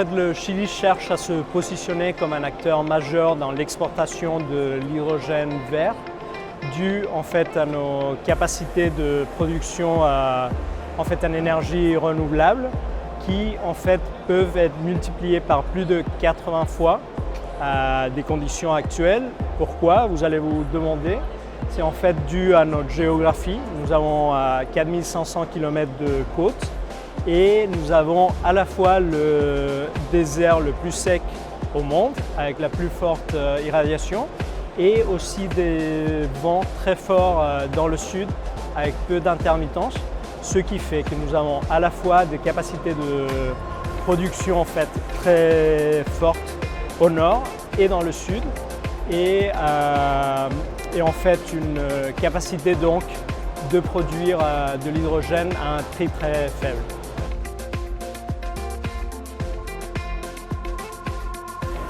fait, le Chili cherche à se positionner comme un acteur majeur dans l'exportation de l'hydrogène vert, dû en fait à nos capacités de production en énergie renouvelable, qui en fait peuvent être multipliées par plus de 80 fois des conditions actuelles. Pourquoi? Vous allez vous demander. C'est en fait dû à notre géographie. Nous avons 4500 km de côte et nous avons à la fois le désert le plus sec au monde avec la plus forte irradiation et aussi des vents très forts dans le sud avec peu d'intermittence, ce qui fait que nous avons à la fois des capacités de production en fait très fortes au nord et dans le sud et en fait une capacité donc de produire de l'hydrogène à un prix très faible.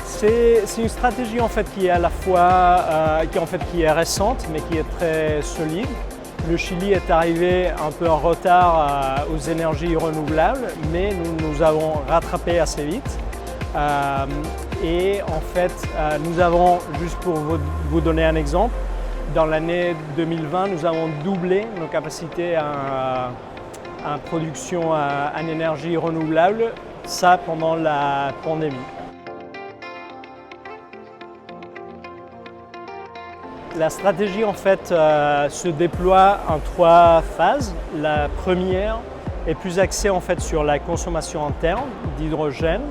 C'est une stratégie en fait qui est à la fois qui est récente mais qui est très solide. Le Chili est arrivé un peu en retard aux énergies renouvelables, mais nous avons rattrapé assez vite. Et en fait, nous avons, juste pour vous donner un exemple, dans l'année 2020, nous avons doublé nos capacités en production en énergie renouvelable, ça pendant la pandémie. La stratégie en fait se déploie en 3 phases. La première est plus axée en fait sur la consommation interne d'hydrogène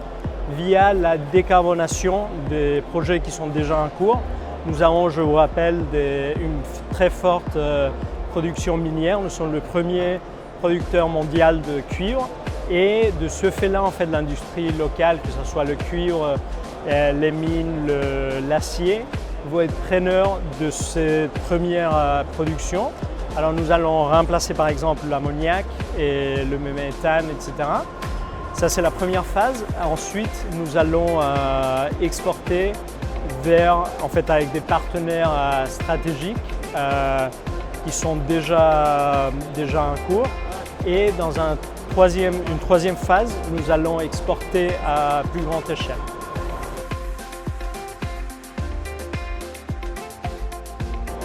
via la décarbonation des projets qui sont déjà en cours. Nous avons, je vous rappelle, une très forte production minière. Nous sommes le premier producteur mondial de cuivre et de ce fait-là en fait l'industrie locale, que ce soit le cuivre, les mines, l'acier, vont être preneurs de cette première production. Alors nous allons remplacer par exemple l'ammoniac et le méthane, etc. Ça c'est la première phase. Ensuite nous allons exporter vers, en fait avec des partenaires stratégiques qui sont déjà en cours. Et dans une troisième phase, nous allons exporter à plus grande échelle.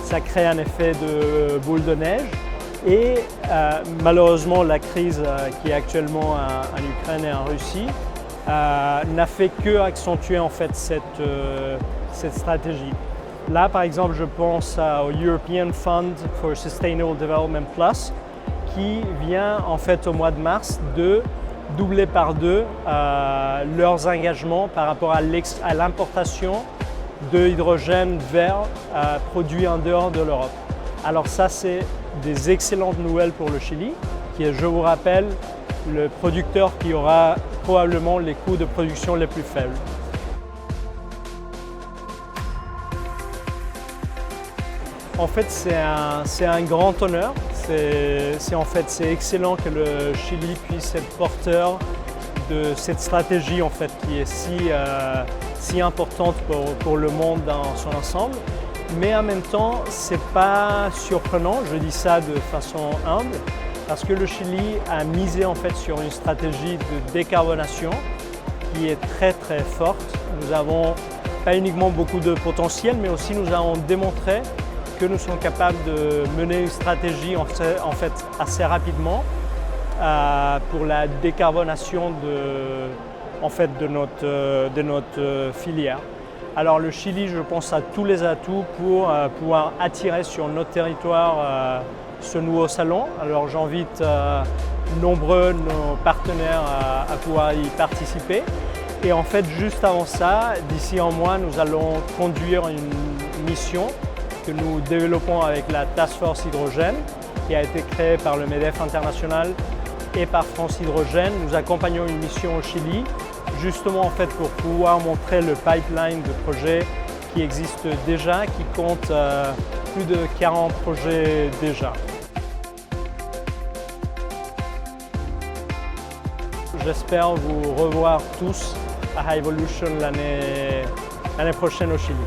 Ça crée un effet de boule de neige et malheureusement la crise qui est actuellement en Ukraine et en Russie n'a fait que accentuer en fait cette stratégie. Là par exemple je pense au European Fund for Sustainable Development Plus qui vient en fait au mois de mars de doubler par 2 leurs engagements par rapport à l'importation de hydrogène vert produit en dehors de l'Europe. Alors ça c'est des excellentes nouvelles pour le Chili, qui est, je vous rappelle, le producteur qui aura probablement les coûts de production les plus faibles. En fait c'est un grand honneur, c'est excellent que le Chili puisse être porteur de cette stratégie en fait, qui est si importante pour le monde dans son ensemble. Mais en même temps, ce n'est pas surprenant, je dis ça de façon humble, parce que le Chili a misé en fait sur une stratégie de décarbonation qui est très très forte. Nous avons pas uniquement beaucoup de potentiel, mais aussi nous avons démontré que nous sommes capables de mener une stratégie en fait assez rapidement pour la décarbonation de notre filière. Alors le Chili, je pense, a tous les atouts pour pouvoir attirer sur notre territoire ce nouveau salon. Alors j'invite nombreux nos partenaires à pouvoir y participer. Et en fait, juste avant ça, d'ici un mois, nous allons conduire une mission que nous développons avec la Task Force Hydrogène, qui a été créée par le MEDEF International et par France Hydrogène. Nous accompagnons une mission au Chili, justement en fait pour pouvoir montrer le pipeline de projets qui existe déjà, qui compte plus de 40 projets déjà. J'espère vous revoir tous à HyVolution l'année prochaine au Chili.